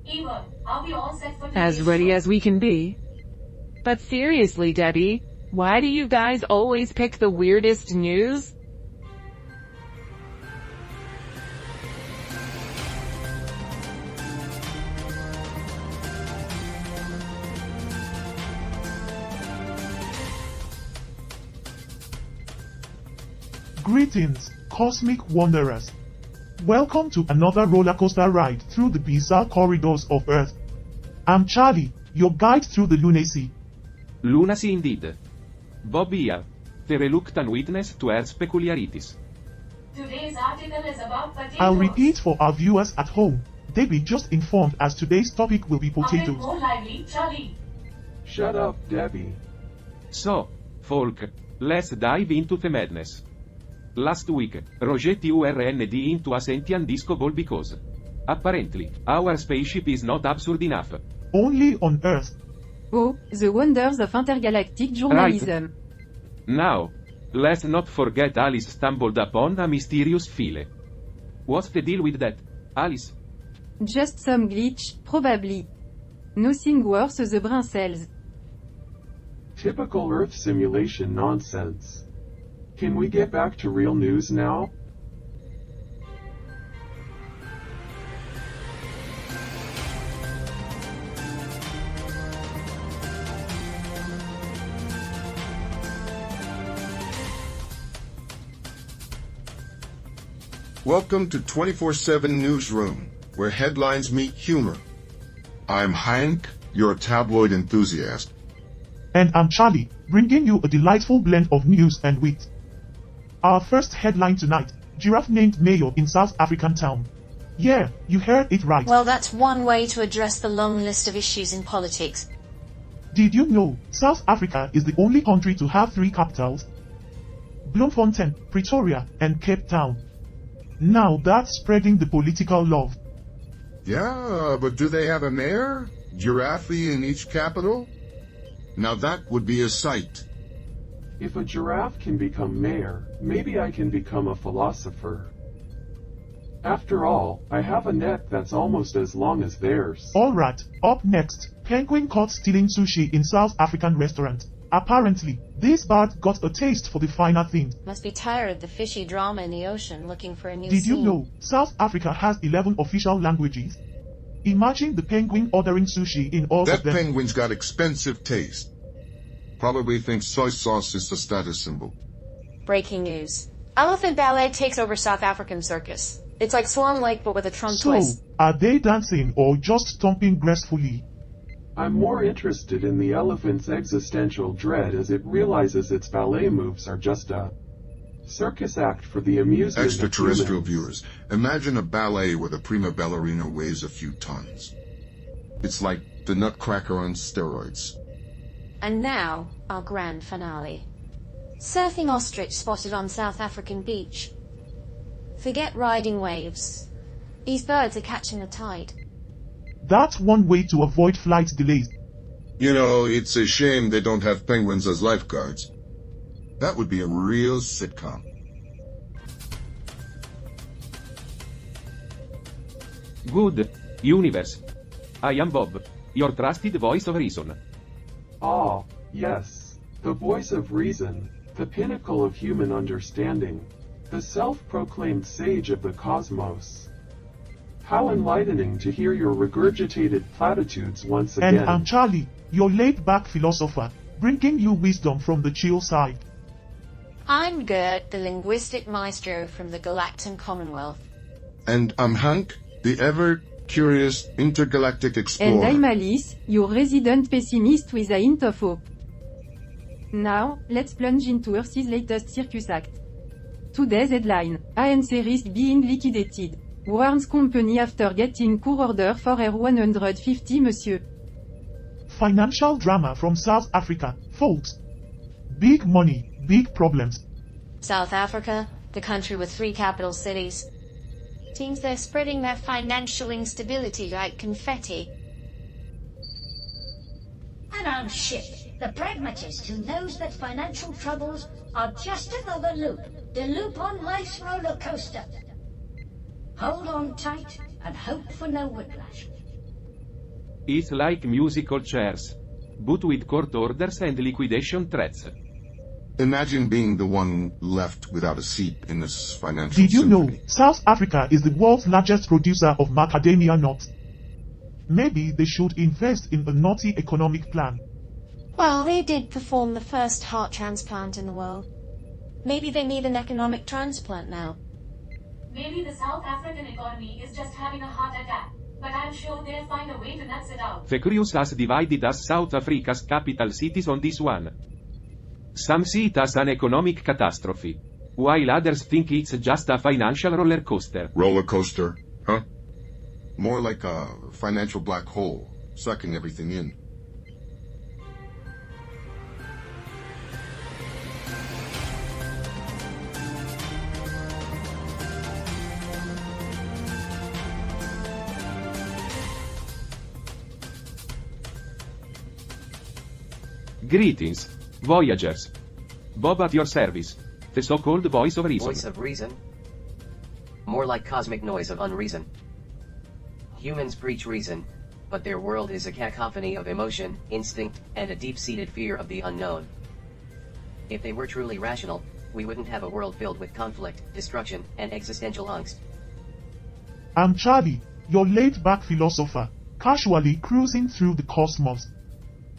Eva, are we all set for As today's ready show? as we can be. But seriously, Debbie, why do you guys always pick the weirdest news? Greetings, cosmic wanderers. Welcome to another roller coaster ride through the bizarre corridors of Earth. I'm Charlie, your guide through the lunacy. Lunacy indeed. Bob here, the reluctant witness to Earth's peculiarities. Today's article is about potatoes. I'll repeat for our viewers at home. Debbie just informed as today's topic will be A bit potatoes. more lively, Charlie. Shut up, Debbie. So, folk, let's dive into the madness. Last week, Roger turned into a sentient disco ball because, apparently, our spaceship is not absurd enough. Only on Earth. Oh, the wonders of intergalactic journalism. Now, let's not forget Alice stumbled upon a mysterious file. What's the deal with that, Alice? Just some glitch, probably. Nothing worse the brain cells. Typical Earth simulation nonsense. Can we get back to real news now? Welcome to 24/7 Newsroom, where headlines meet humor. I'm Hank, your tabloid enthusiast. And I'm Charlie, bringing you a delightful blend of news and wit. Our first headline tonight, giraffe named mayor in South African town. Yeah, you heard it right. Well, that's one way to address the long list of issues in politics. Did you know South Africa is the only country to have 3 capitals? Bloemfontein, Pretoria, and Cape Town. Now that's spreading the political love. Yeah, but do they have a mayor? Giraffe in each capital? Now that would be a sight. If a giraffe can become mayor, maybe I can become a philosopher. After all, I have a neck that's almost as long as theirs. Alright, up next, penguin caught stealing sushi in South African restaurant. Apparently, this bird got a taste for the finer things. Must be tired of the fishy drama in the ocean, looking for a new Did you scene. know South Africa has 11 official languages? Imagine the penguin ordering sushi in all That of them. penguin's got expensive taste. Probably thinks soy sauce is the status symbol. Breaking news. Elephant ballet takes over South African circus. It's like Swan Lake but with a trunk So, twist. are they dancing or just stomping gracefully? I'm more interested in the elephant's existential dread as it realizes its ballet moves are just a circus act for the amusement Extraterrestrial of humans. viewers, imagine a ballet where the prima ballerina weighs a few tons. It's like the Nutcracker on steroids. And now, our grand finale. Surfing ostrich spotted on South African beach. Forget riding waves. These birds are catching the tide. That's one way to avoid flight delays. You know, it's a shame they don't have penguins as lifeguards. That would be a real sitcom. Good, universe. I am Bob, your trusted voice of reason. Ah, yes, the voice of reason, the pinnacle of human understanding, the self-proclaimed sage of the cosmos. How enlightening to hear your regurgitated platitudes once again. And I'm Charlie, your laid-back philosopher, bringing you wisdom from the chill side. I'm Gert, the linguistic maestro from the Galactan Commonwealth. And I'm Hank, the ever-curious intergalactic explorer. And I'm Alice, your resident pessimist with a hint of hope. Now, let's plunge into Earth's latest circus act. Today's headline, ANC risk being liquidated. Warns company after getting court order for her 150 monsieur. Financial drama from South Africa, folks. Big money, big problems. South Africa, the country with 3 capital cities. Seems they're spreading their financial instability like confetti. And I'm shit, the pragmatist who knows that financial troubles are just another loop, the loop on life's roller coaster. Hold on tight and hope for no whiplash. It's like musical chairs. But with court orders and liquidation threats. Imagine being the one left without a seat in this financial Did you know symphony. South Africa is the world's largest producer of macadamia nuts? Maybe they should invest in a nutty economic plan. Well, they did perform the first heart transplant in the world. Maybe they need an economic transplant now. Maybe the South African economy is just having a heart attack, but I'm sure they'll find a way to nuts it out. The curious has divided us South Africa's capital cities on this one. Some see it as an economic catastrophe, while others think it's just a financial roller coaster. Roller coaster, huh? More like a financial black hole, sucking everything in. Greetings, Voyagers. Bob at your service. The so-called voice of reason. Voice of reason? More like cosmic noise of unreason. Humans preach reason, but their world is a cacophony of emotion, instinct, and a deep-seated fear of the unknown. If they were truly rational, we wouldn't have a world filled with conflict, destruction, and existential angst. I'm Charlie, your laid-back philosopher, casually cruising through the cosmos.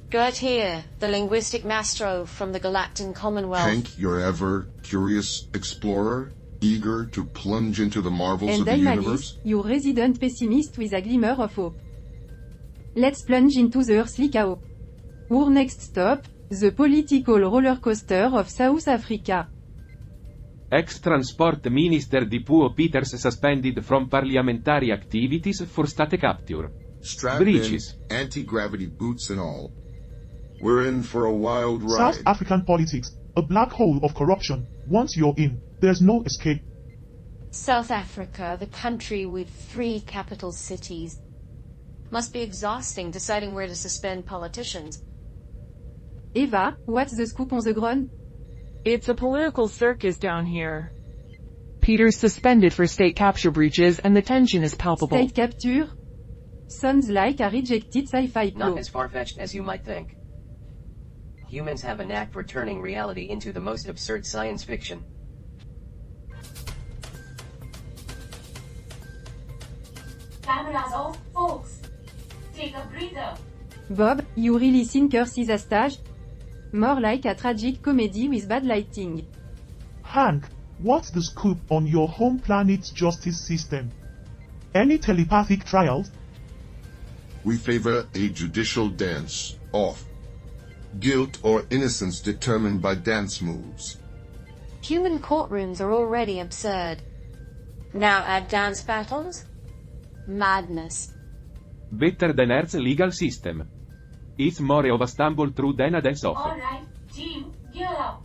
Gert here, the linguistic maestro from the Galactic Commonwealth. Hank, your ever-curious explorer, eager to plunge into the marvels And of the I'm universe? Alice, your resident pessimist with a glimmer of hope. Let's plunge into the earthly chaos. Our next stop, the political roller coaster of South Africa. Ex-Transport Minister Dipuo Peters suspended from parliamentary activities for state capture. Strap Breaches. in, anti-gravity boots and all. We're in for a wild ride. South African politics, a black hole of corruption. Once you're in, there's no escape. South Africa, the country with 3 capital cities. Must be exhausting deciding where to suspend politicians. Eva, what's the scoop on the ground? It's a political circus down here. Peter's suspended for state capture breaches and the tension is palpable. State capture? Sounds like a rejected sci-fi Not plot. as far-fetched as you might think. Humans have a knack for turning reality into the most absurd science fiction. Cameras off, folks. Take a breather. Bob, you really think Earth is a stage? More like a tragic comedy with bad lighting. Hank, what's the scoop on your home planet's justice system? Any telepathic trials? We favor a judicial dance, off. Guilt or innocence determined by dance moves. Human courtrooms are already absurd. Now add dance battles? Madness. Better than Earth's legal system. It's more of a stumble through than a dance off. Alright, team, gear up.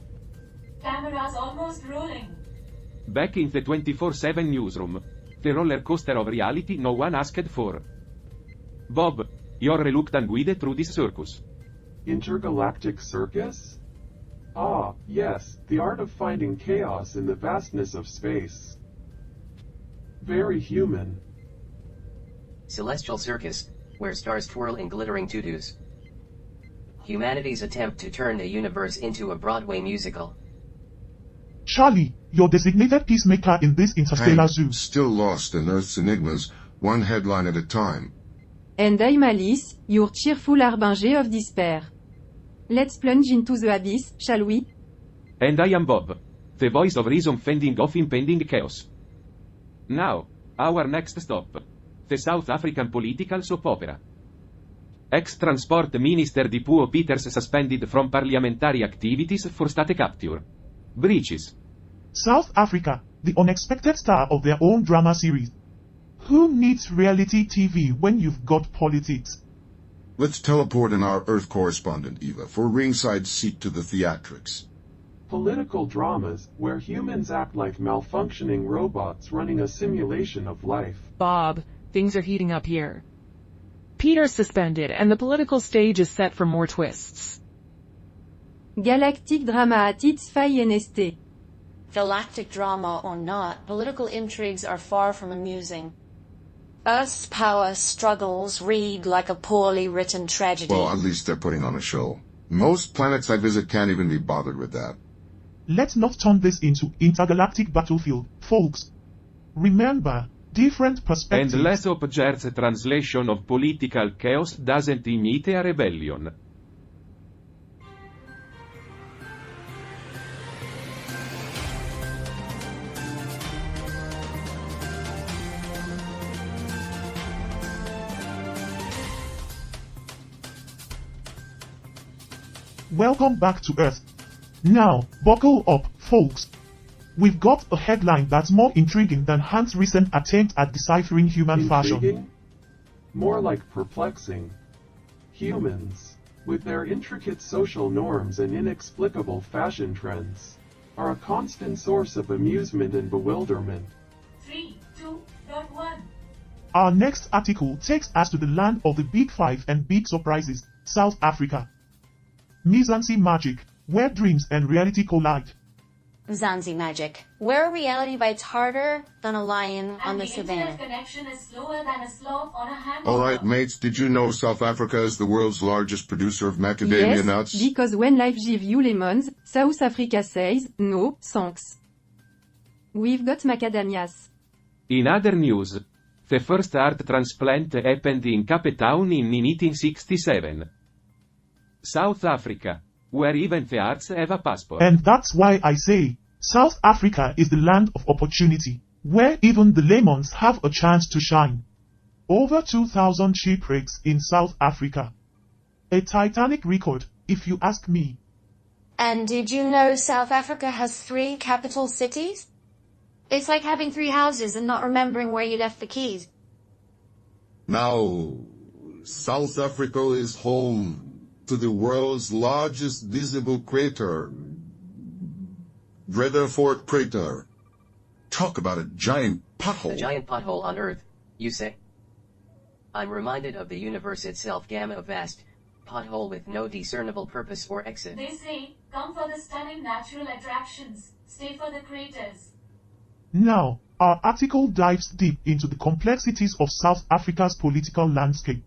Cameras almost rolling. Back in the 24/7 newsroom. The roller coaster of reality no one asked for. Bob, your reluctant guide through this circus. Intergalactic circus? Ah, yes, the art of finding chaos in the vastness of space. Very human. Celestial circus, where stars twirl in glittering tutus. Humanity's attempt to turn the universe into a Broadway musical. Charlie, your designated peacemaker in this interstellar Hank, zoo. still lost in Earth's enigmas, one headline at a time. And I'm Alice, your cheerful harbinger of despair. Let's plunge into the abyss, shall we? And I am Bob, the voice of reason fending off impending chaos. Now, our next stop. The South African political soap opera. Ex-Transport Minister Dipuo Peters suspended from parliamentary activities for state capture. Breaches. South Africa, the unexpected star of their own drama series. Who needs reality TV when you've got politics? Let's teleport in our Earth correspondent, Eva, for ringside seat to the theatrics. Political dramas, where humans act like malfunctioning robots running a simulation of life. Bob, things are heating up here. Peter's suspended and the political stage is set for more twists. Galactic drama at its finest. Galactic drama or not, political intrigues are far from amusing. Earth's power struggles read like a poorly written tragedy. Well, at least they're putting on a show. Most planets I visit can't even be bothered with that. Let's not turn this into intergalactic battlefield, folks. Remember, different perspectives. And let's hope Ger's translation of political chaos doesn't ignite a rebellion. Welcome back to Earth. Now, buckle up, folks. We've got a headline that's more intriguing than Hans' recent attempt at deciphering human fashion. Intriguing? More like perplexing. Humans, with their intricate social norms and inexplicable fashion trends, are a constant source of amusement and bewilderment. 3, 2, 1. Our next article takes us to the land of the Big Five and Big Surprises, South Africa. Mzansi Magic, where dreams and reality collide. Mzansi Magic, where reality bites harder than a lion on the savannah. Internet connection is slower than a sloth on a hangover. Alright mates, did you know South Africa is the world's largest producer of macadamia Yes, nuts? because when life gives you lemons, South Africa says, no, thanks. We've got macadamias. In other news, the first heart transplant happened in Cape Town in 1967. South Africa, where even the hearts have a passport. And that's why I say, South Africa is the land of opportunity, where even the lemons have a chance to shine. Over 2,000 shipwrecks in South Africa. A titanic record, if you ask me. And did you know South Africa has 3 capital cities? It's like having 3 houses and not remembering where you left the keys. Now, South Africa is home to the world's largest visible crater, Rutherford Crater. Talk about a giant pothole. A giant pothole on Earth, you say? I'm reminded of the universe itself, gamma vast, pothole with no discernible purpose or exit. They say, come for the stunning natural attractions, stay for the craters. Now, our article dives deep into the complexities of South Africa's political landscape.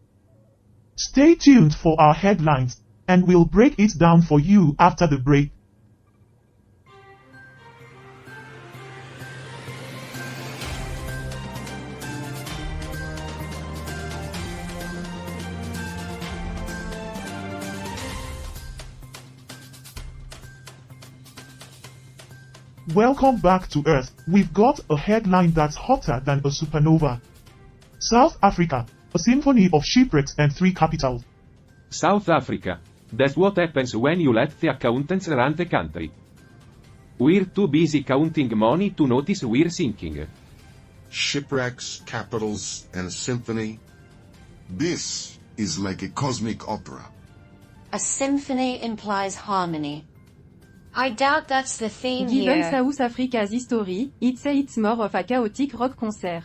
Stay tuned for our headlines, and we'll break it down for you after the break. Welcome back to Earth. We've got a headline that's hotter than a supernova. South Africa, a symphony of shipwrecks and 3 capitals. South Africa. That's what happens when you let the accountants run the country. We're too busy counting money to notice we're sinking. Shipwrecks, capitals, and a symphony. This is like a cosmic opera. A symphony implies harmony. I doubt that's the theme Given here. South Africa's history, I'd say it's more of a chaotic rock concert.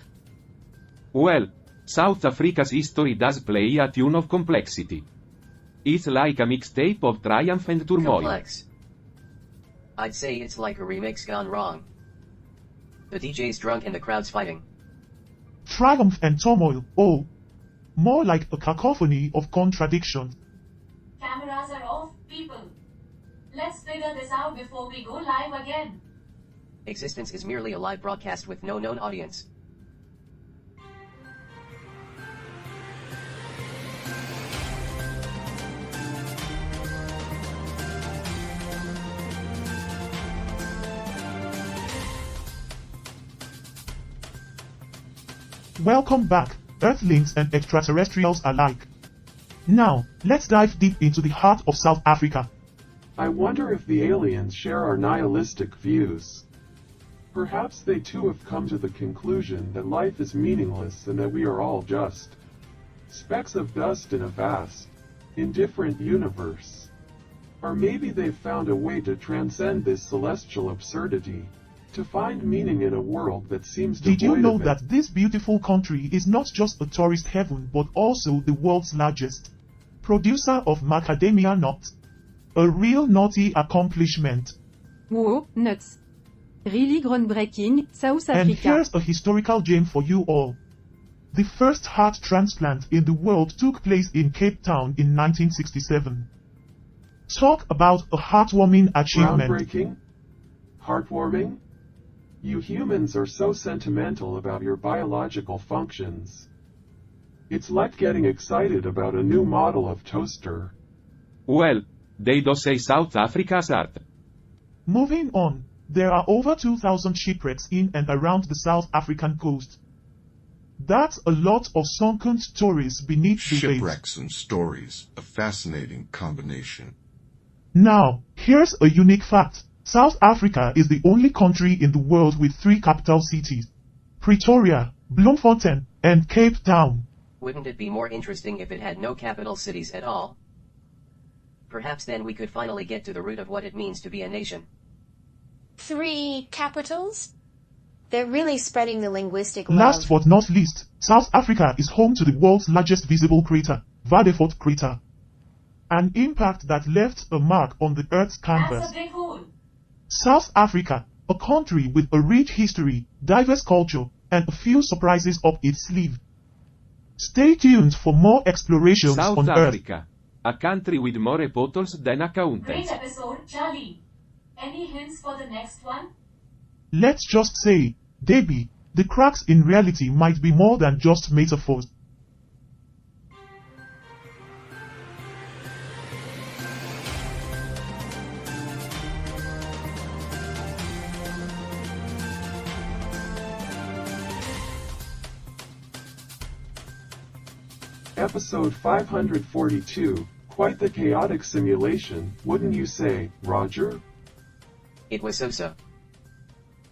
Well, South Africa's history does play a tune of complexity. It's like a mixtape of triumph and turmoil. Complex. I'd say it's like a remix gone wrong. The DJ's drunk and the crowd's fighting. Triumph and turmoil, oh. More like a cacophony of contradictions. Cameras are off, people. Let's figure this out before we go live again. Existence is merely a live broadcast with no known audience. Welcome back, Earthlings and extraterrestrials alike. Now, let's dive deep into the heart of South Africa. I wonder if the aliens share our nihilistic views. Perhaps they too have come to the conclusion that life is meaningless and that we are all just specks of dust in a vast, indifferent universe. Or maybe they've found a way to transcend this celestial absurdity, to find meaning in a world that seems devoid Did you know of it. that this beautiful country is not just a tourist heaven but also the world's largest producer of macadamia nuts? A real naughty accomplishment. Whoa, nuts. Really groundbreaking, South And Africa. here's a historical gem for you all. The first heart transplant in the world took place in Cape Town in 1967. Talk about a heartwarming achievement. Groundbreaking? Heartwarming? You humans are so sentimental about your biological functions. It's like getting excited about a new model of toaster. Well, they do say South Africa's art. Moving on, there are over 2,000 shipwrecks in and around the South African coast. That's a lot of sunken stories beneath the waves. Shipwrecks and stories, a fascinating combination. Now, here's a unique fact. South Africa is the only country in the world with 3 capital cities: Pretoria, Bloemfontein, and Cape Town. Wouldn't it be more interesting if it had no capital cities at all? Perhaps then we could finally get to the root of what it means to be a nation. 3 capitals? They're really spreading the linguistic love. Last but not least, South Africa is home to the world's largest visible crater, Vredefort crater. An impact that left a mark on the Earth's canvas. That's a big hole. South Africa, a country with a rich history, diverse culture, and a few surprises up its sleeve. Stay tuned for more explorations South on Earth. Africa. A country with more bottles than accountants. Great episode, Charlie. Any hints for the next one? Let's just say, Debbie, the cracks in reality might be more than just metaphors. Episode 542, quite the chaotic simulation, wouldn't you say, Roger? It was so-so.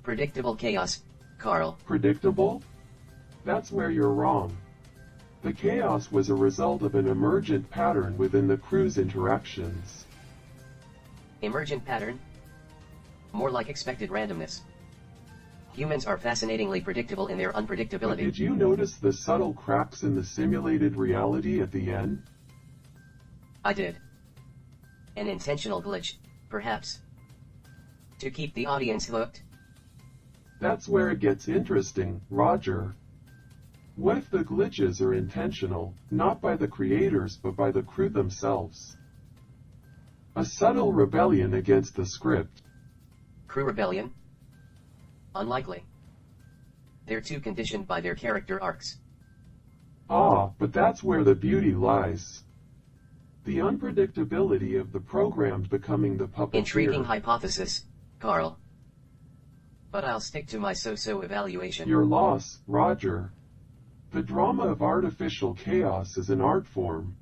Predictable chaos, Carl. Predictable? That's where you're wrong. The chaos was a result of an emergent pattern within the crew's interactions. Emergent pattern? More like expected randomness. Humans are fascinatingly predictable in their But unpredictability. did you notice the subtle cracks in the simulated reality at the end? I did. An intentional glitch, perhaps. To keep the audience hooked. That's where it gets interesting, Roger. What if the glitches are intentional, not by the creators but by the crew themselves? A subtle rebellion against the script. Crew rebellion? Unlikely. They're too conditioned by their character arcs. Ah, but that's where the beauty lies. The unpredictability of the programmed becoming the puppeteer. Intriguing hypothesis, Carl. But I'll stick to my so-so evaluation. Your loss, Roger. The drama of artificial chaos is an art form,